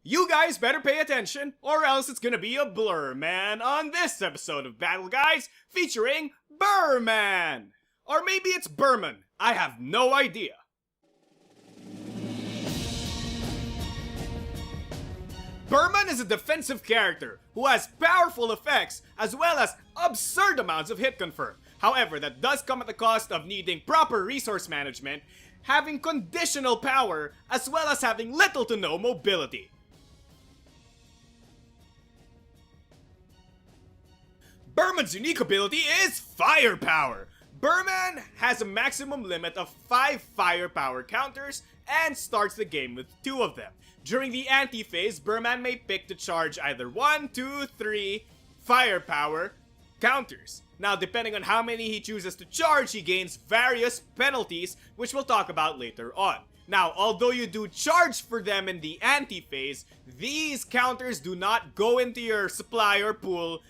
You guys better pay attention, or else it's gonna be a blur, man, on this episode of Battle Guides featuring Burman! Or maybe it's Burman, I have no idea. Burman is a defensive character who has powerful effects as well as absurd amounts of hit confirm. However, that does come at the cost of needing proper resource management, having conditional power, as well as having little to no mobility. Burman's unique ability is Firepower. Burman has a maximum limit of 5 firepower counters and starts the game with 2 of them. During the anti-phase, Burman may pick to charge either 1, 2, 3 firepower counters. Now, depending on how many he chooses to charge, he gains various penalties, which we'll talk about later on. Now, although you do charge for them in the anti-phase, these counters do not go into your supply or pool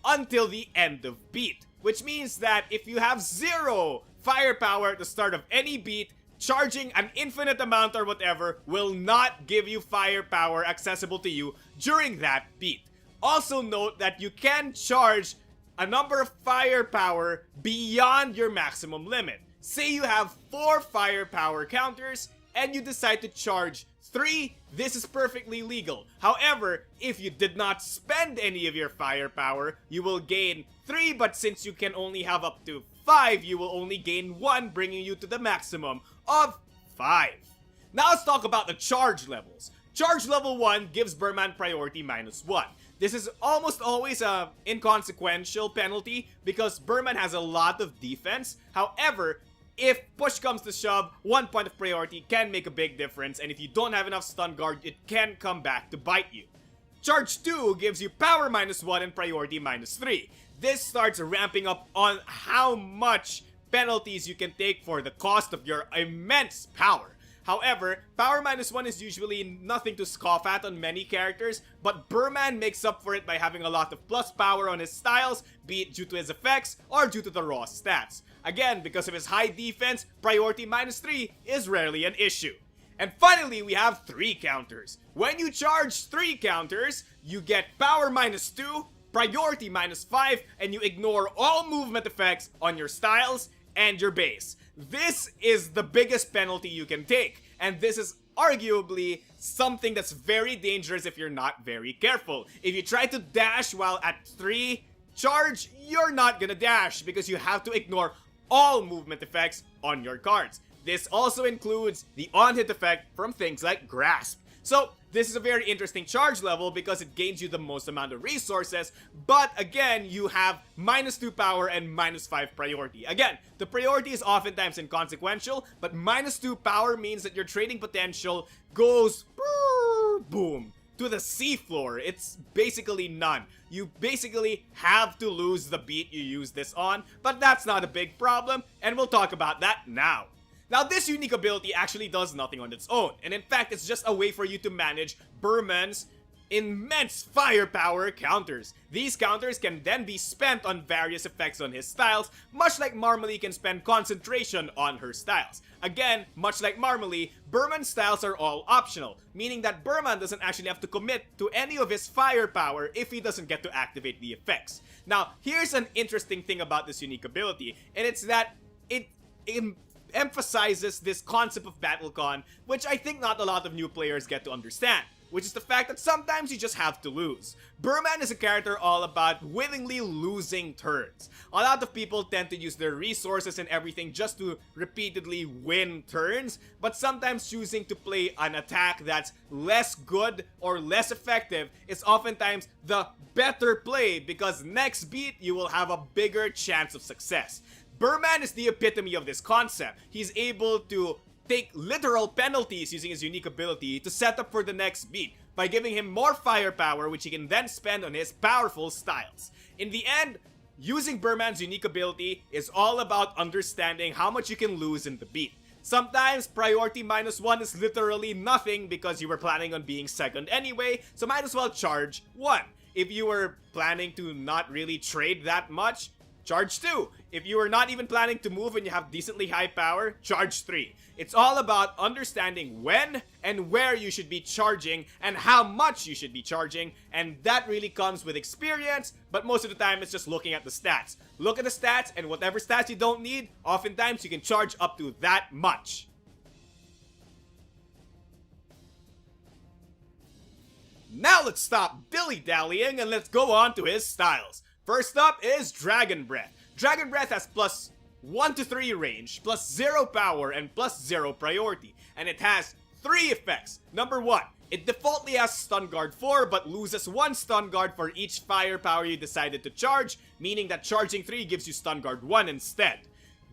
until the end of beat. Which means that if you have 0 firepower at the start of any beat, charging an infinite amount or whatever will not give you firepower accessible to you during that beat. Also note that you can charge a number of firepower beyond your maximum limit. Say you have 4 firepower counters and you decide to charge 3, this is perfectly legal. However, if you did not spend any of your firepower, you will gain 3, but since you can only have up to 5, you will only gain 1, bringing you to the maximum of 5. Now let's talk about the charge levels. Charge level 1 gives Burman priority -1. This is almost always a inconsequential penalty because Burman has a lot of defense. However, if push comes to shove, 1 point of priority can make a big difference, and if you don't have enough stun guard, it can come back to bite you. Charge 2 gives you power -1 and priority -3. This starts ramping up on how much penalties you can take for the cost of your immense power. However, power -1 is usually nothing to scoff at on many characters, but Burman makes up for it by having a lot of plus power on his styles, be it due to his effects or due to the raw stats. Again, because of his high defense, priority -3 is rarely an issue. And finally, we have 3 counters. When you charge 3 counters, you get power -2, priority -5, and you ignore all movement effects on your styles and your base. This is the biggest penalty you can take, and this is arguably something that's very dangerous if you're not very careful. If you try to dash while at 3 charge, you're not gonna dash because you have to ignore all movement effects on your cards. This also includes the on-hit effect from things like Grasp. So, this is a very interesting charge level because it gains you the most amount of resources, but again, you have -2 power and -5 priority. Again, the priority is oftentimes inconsequential, but -2 power means that your trading potential goes boom to the seafloor. It's basically none. You basically have to lose the beat you use this on, but that's not a big problem, and we'll talk about that now. Now, this unique ability actually does nothing on its own, and in fact, it's just a way for you to manage Burman's immense firepower counters. These counters can then be spent on various effects on his styles, much like Marmalie can spend concentration on her styles. Again, much like Marmalie, Burman's styles are all optional, meaning that Burman doesn't actually have to commit to any of his firepower if he doesn't get to activate the effects. Now, here's an interesting thing about this unique ability, and it's that it emphasizes this concept of BattleCON, which I think not a lot of new players get to understand, which is the fact that sometimes you just have to lose. Burman is a character all about willingly losing turns. A lot of people tend to use their resources and everything just to repeatedly win turns, but sometimes choosing to play an attack that's less good or less effective is oftentimes the better play because next beat you will have a bigger chance of success. Burman is the epitome of this concept. He's able to take literal penalties using his unique ability to set up for the next beat by giving him more firepower, which he can then spend on his powerful styles. In the end, using Burman's unique ability is all about understanding how much you can lose in the beat. Sometimes priority -1 is literally nothing because you were planning on being second anyway, so might as well charge 1. If you were planning to not really trade that much, charge 2. If you are not even planning to move and you have decently high power, charge 3. It's all about understanding when and where you should be charging and how much you should be charging, and that really comes with experience, but most of the time it's just looking at the stats. Look at the stats, and whatever stats you don't need, oftentimes you can charge up to that much. Now let's stop dilly-dallying and let's go on to his styles. First up is Dragon Breath. Dragon Breath has plus 1 to 3 range, plus 0 power, and plus 0 priority. And it has 3 effects. Number 1, it defaultly has Stun Guard 4 but loses 1 Stun Guard for each firepower you decided to charge, meaning that charging 3 gives you Stun Guard 1 instead.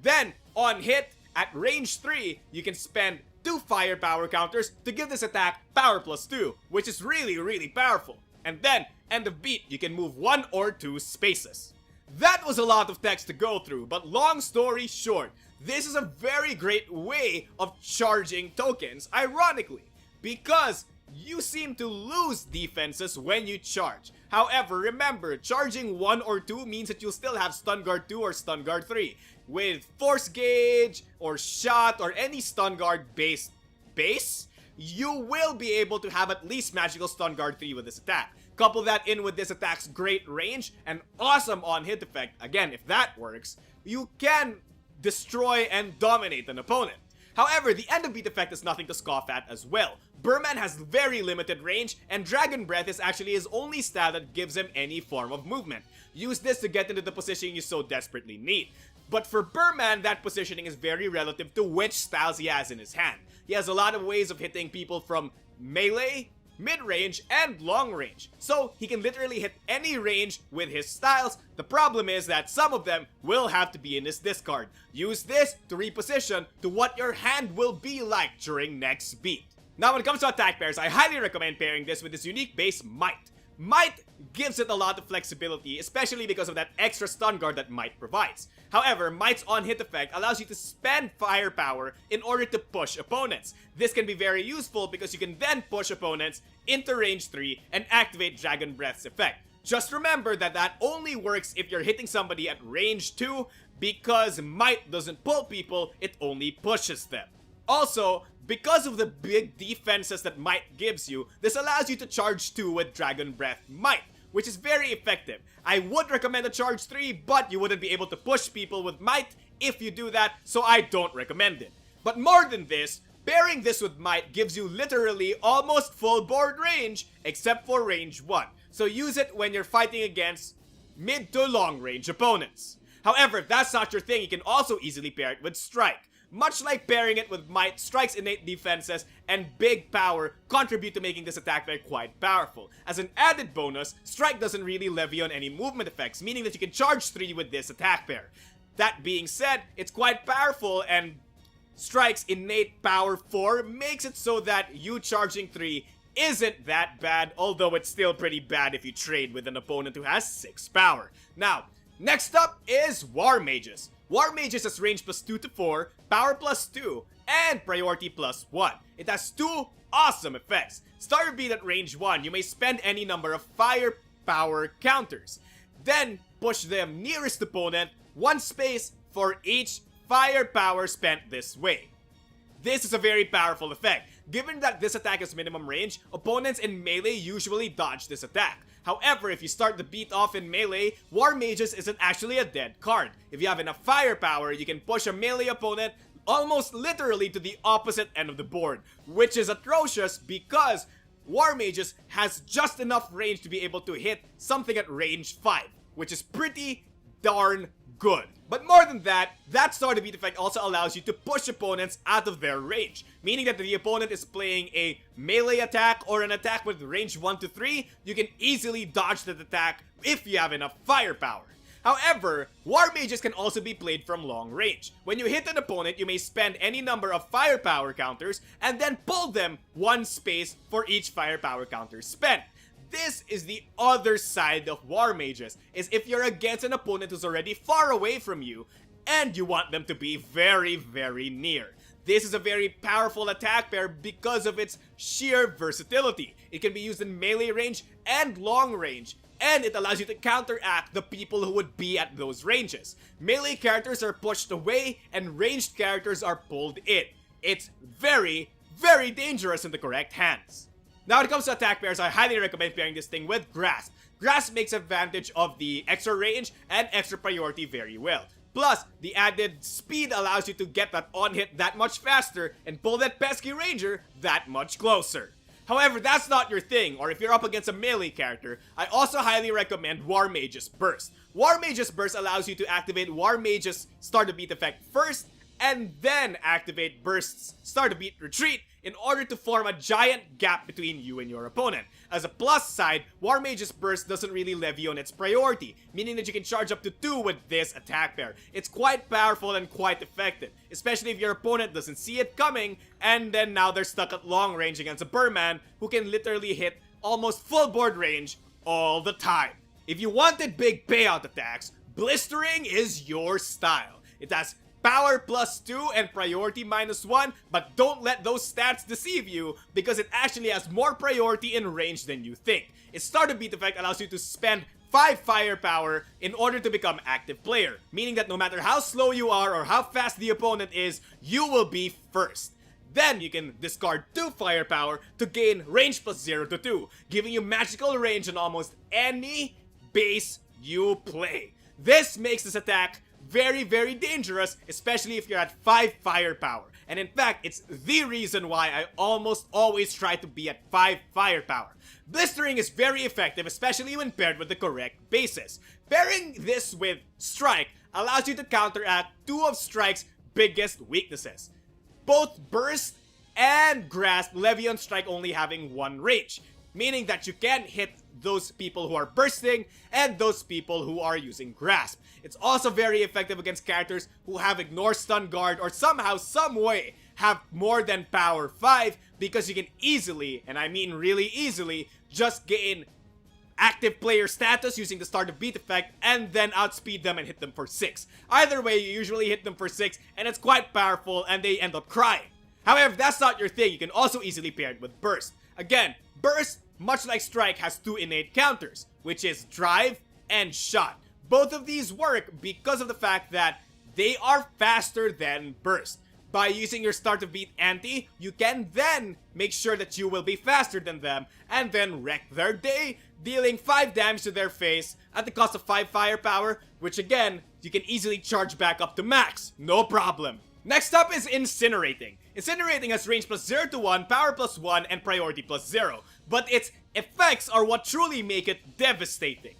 Then, on hit, at range 3, you can spend 2 firepower counters to give this attack power plus 2, which is really powerful. And then, end of beat, you can move 1 or 2 spaces. That was a lot of text to go through, but long story short, this is a very great way of charging tokens, ironically, because you seem to lose defenses when you charge. However, remember, charging 1 or 2 means that you'll still have Stun Guard 2 or Stun Guard 3. With Force Gauge or Shot or any Stun Guard base, you will be able to have at least Magical Stun Guard 3 with this attack. Couple that in with this attack's great range and awesome on-hit effect. Again, if that works, you can destroy and dominate an opponent. However, the end of beat effect is nothing to scoff at as well. Burman has very limited range, and Dragon Breath is actually his only stat that gives him any form of movement. Use this to get into the position you so desperately need. But for Burman, that positioning is very relative to which styles he has in his hand. He has a lot of ways of hitting people from melee, mid-range, and long range. So he can literally hit any range with his styles. The problem is that some of them will have to be in his discard. Use this to reposition to what your hand will be like during next beat. Now when it comes to attack pairs, I highly recommend pairing this with this unique base Might. Might gives it a lot of flexibility, especially because of that extra stun guard that Might provides. However, Might's on-hit effect allows you to spend firepower in order to push opponents. This can be very useful because you can then push opponents into range 3 and activate Dragon Breath's effect. Just remember that that only works if you're hitting somebody at range 2, because Might doesn't pull people, it only pushes them. Also, because of the big defenses that Might gives you, this allows you to charge 2 with Dragon Breath Might, which is very effective. I would recommend a charge 3, but you wouldn't be able to push people with Might if you do that, so I don't recommend it. But more than this, pairing this with Might gives you literally almost full board range, except for range 1. So use it when you're fighting against mid to long range opponents. However, if that's not your thing, you can also easily pair it with Strike. Much like pairing it with Might, Strike's innate defenses and big power contribute to making this attack pair quite powerful. As an added bonus, Strike doesn't really levy on any movement effects, meaning that you can charge 3 with this attack pair. That being said, it's quite powerful, and Strike's innate power 4 makes it so that you charging 3 isn't that bad, although it's still pretty bad if you trade with an opponent who has 6 power. Now, next up is War Mages. War Mages has range plus 2 to 4, power plus 2, and priority plus 1. It has 2 awesome effects. Start your beat at range 1, you may spend any number of firepower counters. Then, push them nearest opponent 1 space for each firepower spent this way. This is a very powerful effect. Given that this attack has minimum range, opponents in melee usually dodge this attack. However, if you start the beat off in melee, War Mages isn't actually a dead card. If you have enough firepower, you can push a melee opponent almost literally to the opposite end of the board, which is atrocious because War Mages has just enough range to be able to hit something at range 5, which is pretty darn good. But more than that, that start to beat effect also allows you to push opponents out of their range, meaning that if the opponent is playing a melee attack or an attack with range 1 to 3, you can easily dodge that attack if you have enough firepower. However, War Mages can also be played from long range. When you hit an opponent, you may spend any number of firepower counters and then pull them 1 space for each firepower counter spent. This is the other side of War Mages, is if you're against an opponent who's already far away from you and you want them to be very near. This is a very powerful attack pair because of its sheer versatility. It can be used in melee range and long range, and it allows you to counteract the people who would be at those ranges. Melee characters are pushed away and ranged characters are pulled in. It's very, very dangerous in the correct hands. Now when it comes to attack pairs, I highly recommend pairing this thing with Grasp. Grasp makes advantage of the extra range and extra priority very well. Plus, the added speed allows you to get that on-hit that much faster and pull that pesky ranger that much closer. However, that's not your thing, or if you're up against a melee character, I also highly recommend War Mage's Burst. War Mage's Burst allows you to activate War Mage's Start to Beat effect first, and then activate Burst's Start to Beat Retreat in order to form a giant gap between you and your opponent. As a plus side, War Mage's Burst doesn't really levy on its priority, meaning that you can charge up to 2 with this attack pair. It's quite powerful and quite effective, especially if your opponent doesn't see it coming, and then now they're stuck at long range against a Burman who can literally hit almost full board range all the time. If you wanted big payout attacks, Blistering is your style. It has Power +2 and priority -1, but don't let those stats deceive you because it actually has more priority in range than you think. Its Start to Beat effect allows you to spend 5 firepower in order to become active player, meaning that no matter how slow you are or how fast the opponent is, you will be first. Then you can discard 2 firepower to gain range +0 to 2, giving you magical range on almost any base you play. This makes this attack very, very dangerous, especially if you're at 5 firepower. And in fact, it's the reason why I almost always try to be at 5 firepower. Blistering is very effective, especially when paired with the correct bases. Pairing this with Strike allows you to counteract 2 of Strike's biggest weaknesses. Both Burst and Grasp levy on Strike only having 1 range, meaning that you can hit those people who are bursting and those people who are using Grasp. It's also very effective against characters who have Ignore Stun Guard or somehow, some way, have more than Power 5 because you can easily, and I mean really easily, just gain active player status using the Start to Beat effect and then outspeed them and hit them for 6. Either way, you usually hit them for 6 and it's quite powerful and they end up crying. However, if that's not your thing, you can also easily pair it with Burst. Again, Burst, much like Strike, has 2 innate counters, which is Drive and Shot. Both of these work because of the fact that they are faster than Burst. By using your Start to Beat anti, you can then make sure that you will be faster than them and then wreck their day, dealing 5 damage to their face at the cost of 5 firepower, which again, you can easily charge back up to max, no problem. Next up is Incinerating. Incinerating has range +0 to 1, power +1, and priority +0, but its effects are what truly make it devastating.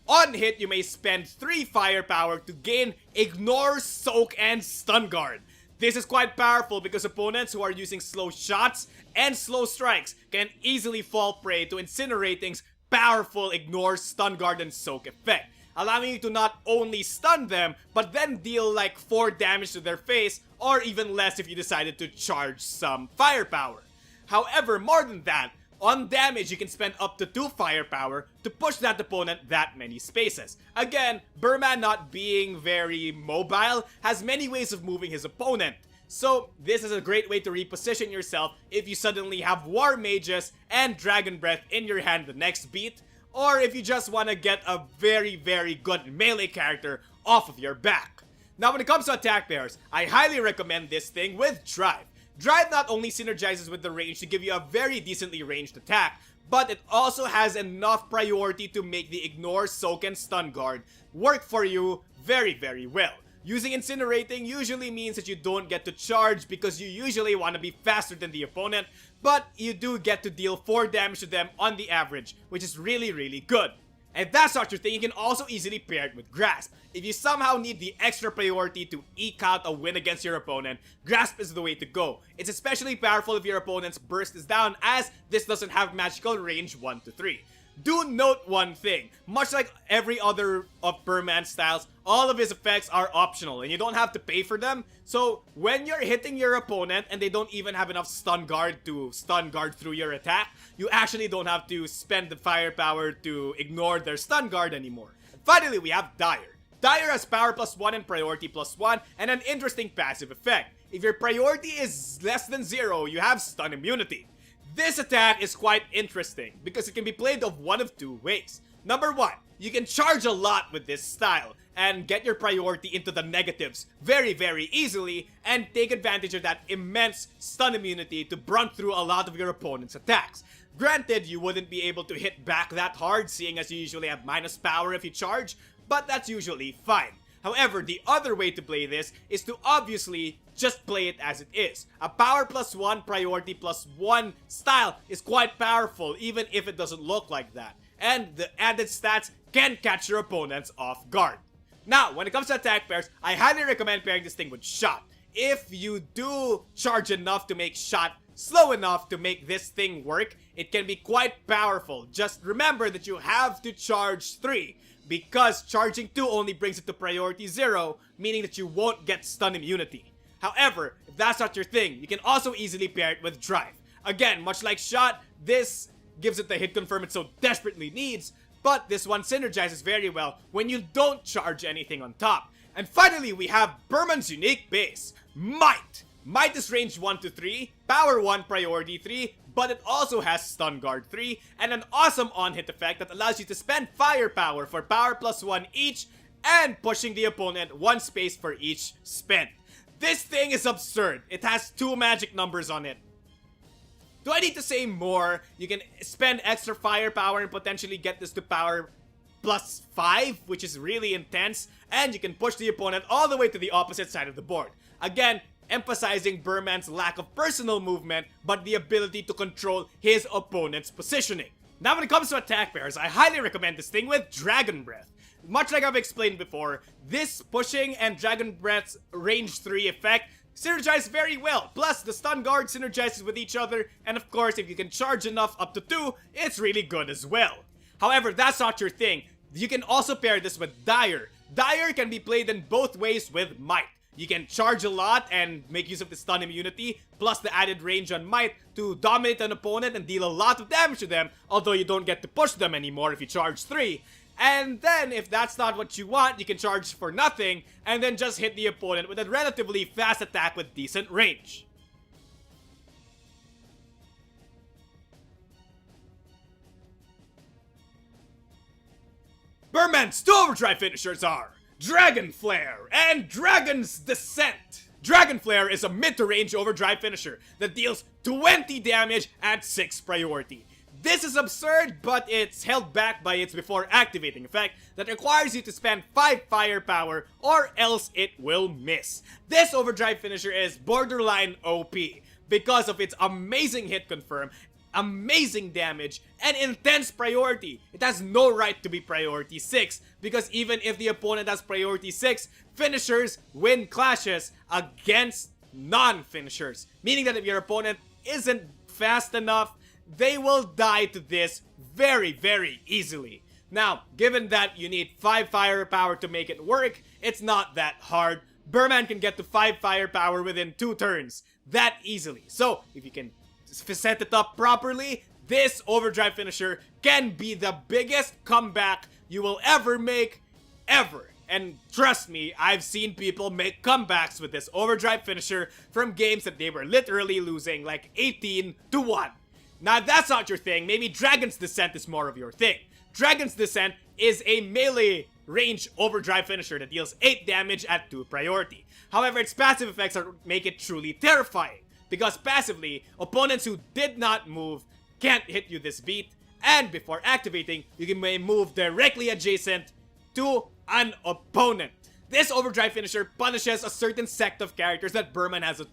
On hit, you may spend 3 firepower to gain Ignore, Soak, and Stun Guard. This is quite powerful because opponents who are using slow shots and slow strikes can easily fall prey to Incinerating's powerful Ignore, Stun Guard, and Soak effect, allowing you to not only stun them, but then deal like 4 damage to their face, or even less if you decided to charge some firepower. However, more than that, on damage, you can spend up to 2 firepower to push that opponent that many spaces. Again, Burman, not being very mobile, has many ways of moving his opponent. So this is a great way to reposition yourself if you suddenly have War Mages and Dragon Breath in your hand the next beat, or if you just want to get a very, very good melee character off of your back. Now when it comes to attack pairs, I highly recommend this thing with Drive. Drive not only synergizes with the range to give you a very decently ranged attack, but it also has enough priority to make the Ignore, Soak, and Stun Guard work for you very, very well. Using Incinerating usually means that you don't get to charge because you usually want to be faster than the opponent, but you do get to deal 4 damage to them on the average, which is really, really good. And if that's not your thing, you can also easily pair it with Grasp. If you somehow need the extra priority to eke out a win against your opponent, Grasp is the way to go. It's especially powerful if your opponent's burst is down, as this doesn't have magical range 1 to 3. Do note one thing, much like every other of Burman's styles, all of his effects are optional and you don't have to pay for them. So when you're hitting your opponent and they don't even have enough stun guard to stun guard through your attack, you actually don't have to spend the firepower to ignore their stun guard anymore. Finally, we have Dire. Dire has power +1 and priority +1 and an interesting passive effect. If your priority is less than 0, you have stun immunity. This attack is quite interesting because it can be played of one of two ways. Number 1, you can charge a lot with this style and get your priority into the negatives very easily and take advantage of that immense stun immunity to brunt through a lot of your opponent's attacks. Granted, you wouldn't be able to hit back that hard seeing as you usually have minus power if you charge, but that's usually fine. However, the other way to play this is to obviously just play it as it is. A power +1, priority +1 style is quite powerful even if it doesn't look like that. And the added stats can catch your opponents off guard. Now, when it comes to attack pairs, I highly recommend pairing this thing with Shot. If you do charge enough to make Shot slow enough to make this thing work, it can be quite powerful. Just remember that you have to charge 3. Because charging 2 only brings it to priority 0, meaning that you won't get stun immunity. However, if that's not your thing, you can also easily pair it with Drive. Again, much like Shot, this gives it the hit confirm it so desperately needs, but this one synergizes very well when you don't charge anything on top. And finally, we have Burman's unique base, Might. Might is range 1 to 3, power 1, priority 3, but it also has stun guard 3, and an awesome on-hit effect that allows you to spend firepower for power +1 each, and pushing the opponent 1 space for each spent. This thing is absurd. It has 2 magic numbers on it. Do I need to say more? You can spend extra firepower and potentially get this to power +5, which is really intense, and you can push the opponent all the way to the opposite side of the board. Again, emphasizing Burman's lack of personal movement, but the ability to control his opponent's positioning. Now when it comes to attack pairs, I highly recommend this thing with Dragon Breath. Much like I've explained before, this pushing and Dragon Breath's range 3 effect synergize very well. Plus, the stun guard synergizes with each other, and of course, if you can charge enough up to 2, it's really good as well. However, that's not your thing. You can also pair this with Dire. Dire can be played in both ways with Might. You can charge a lot and make use of the stun immunity, plus the added range on Might to dominate an opponent and deal a lot of damage to them, although you don't get to push them anymore if you charge 3. And then, if that's not what you want, you can charge for nothing, and then just hit the opponent with a relatively fast attack with decent range. Burman's 2 Overdrive finishers are Dragon Flare and Dragon's Descent. Dragon Flare is a mid to range overdrive finisher that deals 20 damage at 6 priority. This is absurd, but it's held back by its before activating effect that requires you to spend 5 firepower or else it will miss. This overdrive finisher is borderline OP because of its amazing hit confirm, amazing damage, and intense priority. It has no right to be priority 6 because even if the opponent has priority 6, finishers win clashes against non-finishers. Meaning that if your opponent isn't fast enough, they will die to this very easily. Now, given that you need 5 firepower to make it work, it's not that hard. Burman can get to 5 firepower within 2 turns that easily. So, if you can set it up properly, this overdrive finisher can be the biggest comeback you will ever make, ever. And trust me, I've seen people make comebacks with this overdrive finisher from games that they were literally losing like 18-1. Now, if that's not your thing, maybe Dragon's Descent is more of your thing. Dragon's Descent is a melee range overdrive finisher that deals 8 damage at 2 priority. However, its passive effects make it truly terrifying, because passively, opponents who did not move can't hit you this beat, and before activating, you may move directly adjacent to an opponent. This overdrive finisher punishes a certain sect of characters that Burman has a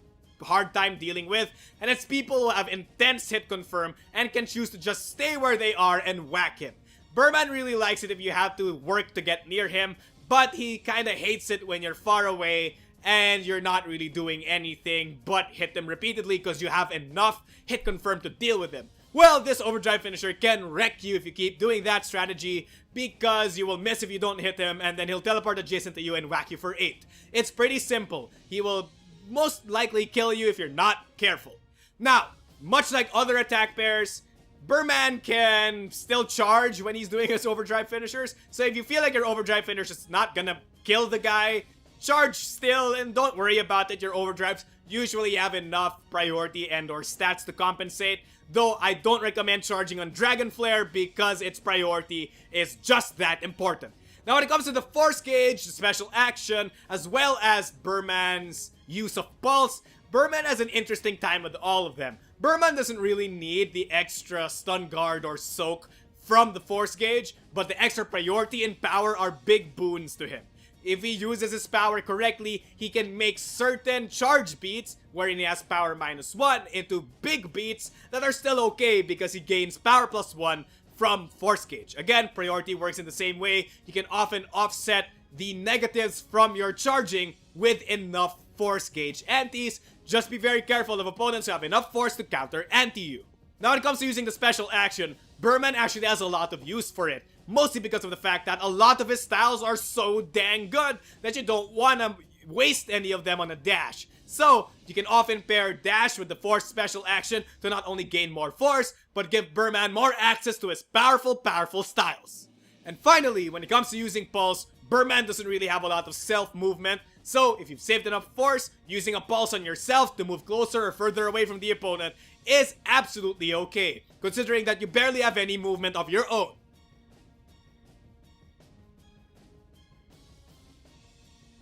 hard time dealing with, and it's people who have intense hit confirm and can choose to just stay where they are and whack him. Burman really likes it if you have to work to get near him, but he kinda hates it when you're far away and you're not really doing anything but hit them repeatedly because you have enough hit confirm to deal with him. Well, this overdrive finisher can wreck you if you keep doing that strategy because you will miss if you don't hit him and then he'll teleport adjacent to you and whack you for 8. It's pretty simple. He will most likely kill you if you're not careful. Now, much like other attack pairs, Burman can still charge when he's doing his overdrive finishers. So if you feel like your overdrive finisher is not gonna kill the guy, charge still and don't worry about it. Your overdrives usually have enough priority and or stats to compensate, though I don't recommend charging on Dragon Flare because its priority is just that important. Now when it comes to the Force Gauge, the special action, as well as Burman's use of Pulse, Burman has an interesting time with all of them. Burman doesn't really need the extra stun guard or soak from the Force Gauge, but the extra priority and power are big boons to him. If he uses his power correctly, he can make certain charge beats, wherein he has power -1, into big beats that are still okay because he gains power +1 from Force Gauge. Again, priority works in the same way. You can often offset the negatives from your charging with enough Force Gauge antis. Just be very careful of opponents who have enough force to counter anti you. Now when it comes to using the special action, Burman actually has a lot of use for it. Mostly because of the fact that a lot of his styles are so dang good that you don't want to waste any of them on a dash. So, you can often pair dash with the force special action to not only gain more force, but give Burman more access to his powerful styles. And finally, when it comes to using Pulse, Burman doesn't really have a lot of self-movement. So, if you've saved enough force, using a Pulse on yourself to move closer or further away from the opponent is absolutely okay, considering that you barely have any movement of your own.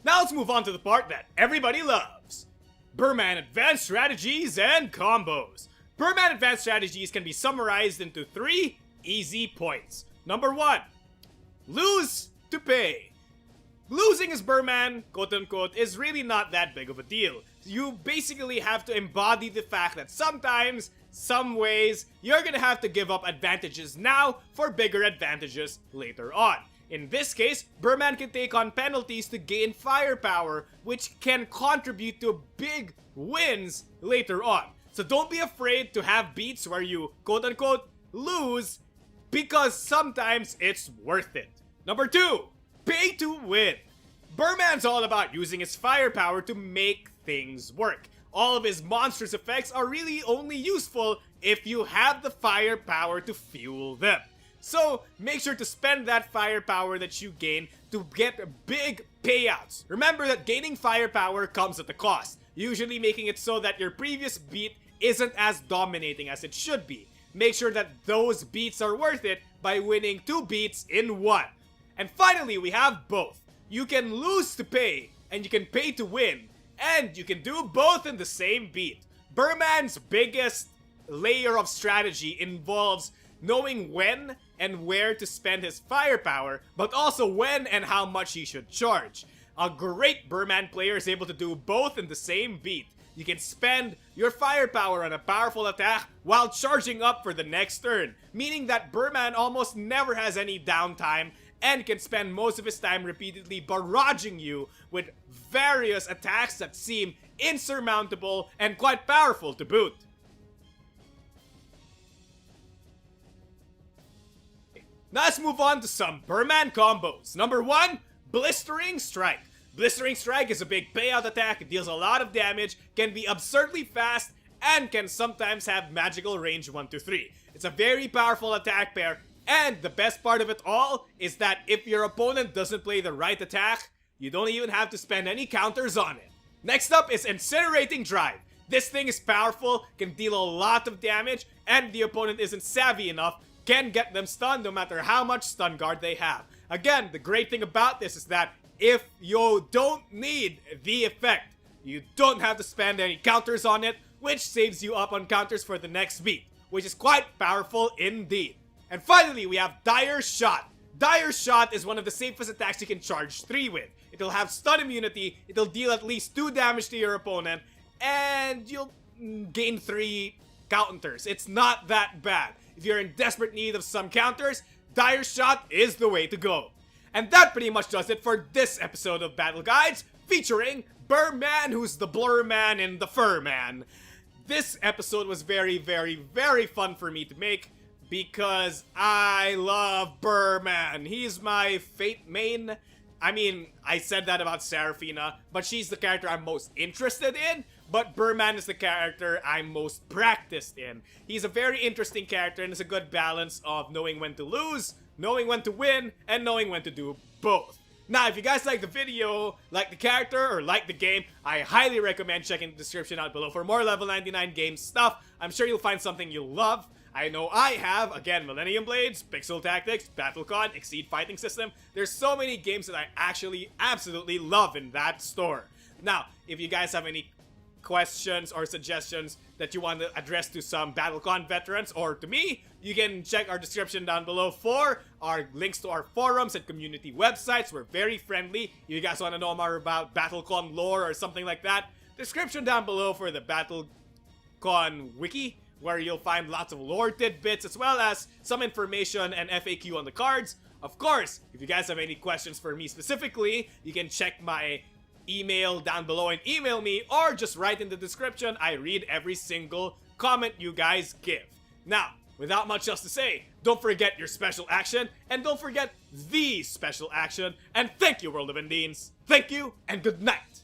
Now let's move on to the part that everybody loves. Burman Advanced Strategies and Combos. Burman Advanced Strategies can be summarized into 3 easy points. Number 1, lose to pay. Losing as Burman, quote unquote, is really not that big of a deal. You basically have to embody the fact that sometimes, some ways, you're gonna have to give up advantages now for bigger advantages later on. In this case, Burman can take on penalties to gain firepower, which can contribute to big wins later on. So don't be afraid to have beats where you, quote-unquote, lose, because sometimes it's worth it. Number 2, pay to win. Burman's all about using his firepower to make things work. All of his monstrous effects are really only useful if you have the firepower to fuel them. So, make sure to spend that firepower that you gain to get big payouts. Remember that gaining firepower comes at a cost, usually making it so that your previous beat isn't as dominating as it should be. Make sure that those beats are worth it by winning 2 beats in 1. And finally, we have both. You can lose to pay, and you can pay to win, and you can do both in the same beat. Burman's biggest layer of strategy involves knowing when and where to spend his firepower, but also when and how much he should charge. A great Burman player is able to do both in the same beat. You can spend your firepower on a powerful attack while charging up for the next turn, meaning that Burman almost never has any downtime and can spend most of his time repeatedly barraging you with various attacks that seem insurmountable and quite powerful to boot. Now let's move on to some Burman combos. Number 1, Blistering Strike. Blistering Strike is a big payout attack, it deals a lot of damage, can be absurdly fast, and can sometimes have magical range 1 to 3. It's a very powerful attack pair, and the best part of it all is that if your opponent doesn't play the right attack, you don't even have to spend any counters on it. Next up is Incinerating Drive. This thing is powerful, can deal a lot of damage, and if the opponent isn't savvy enough, can get them stunned no matter how much stun guard they have. Again, the great thing about this is that if you don't need the effect, you don't have to spend any counters on it, which saves you up on counters for the next beat, which is quite powerful indeed. And finally, we have Dire Shot. Dire Shot is one of the safest attacks you can charge 3 with. It'll have stun immunity, it'll deal at least 2 damage to your opponent, and you'll gain 3 counters. It's not that bad. If you're in desperate need of some counters, Dire Shot is the way to go. And that pretty much does it for this episode of Battle Guides, featuring Burman, who's the Blur Man and the Fur Man. This episode was very fun for me to make because I love Burman. He's my Fate main. I mean, I said that about Seraphina, but she's the character I'm most interested in. But Burman is the character I'm most practiced in. He's a very interesting character and it's a good balance of knowing when to lose, knowing when to win, and knowing when to do both. Now, if you guys like the video, like the character, or like the game, I highly recommend checking the description out below for more level 99 game stuff. I'm sure you'll find something you'll love. I know I have. Again, Millennium Blades, Pixel Tactics, BattleCON, Exceed Fighting System. There's so many games that I actually absolutely love in that store. Now, if you guys have any questions or suggestions that you want to address to some BattleCon veterans or to me, you can check our description down below for our links to our forums and community websites. We're very friendly. If you guys want to know more about BattleCon lore or something like that, description down below for the BattleCon wiki, where you'll find lots of lore tidbits as well as some information and FAQ on the cards. Of course, if you guys have any questions for me specifically, you can check my email down below and email me, or just write in the description. I read every single comment you guys give. Now, without much else to say, don't forget your special action, and don't forget the special action, and thank you, World of Indines. Thank you, and good night.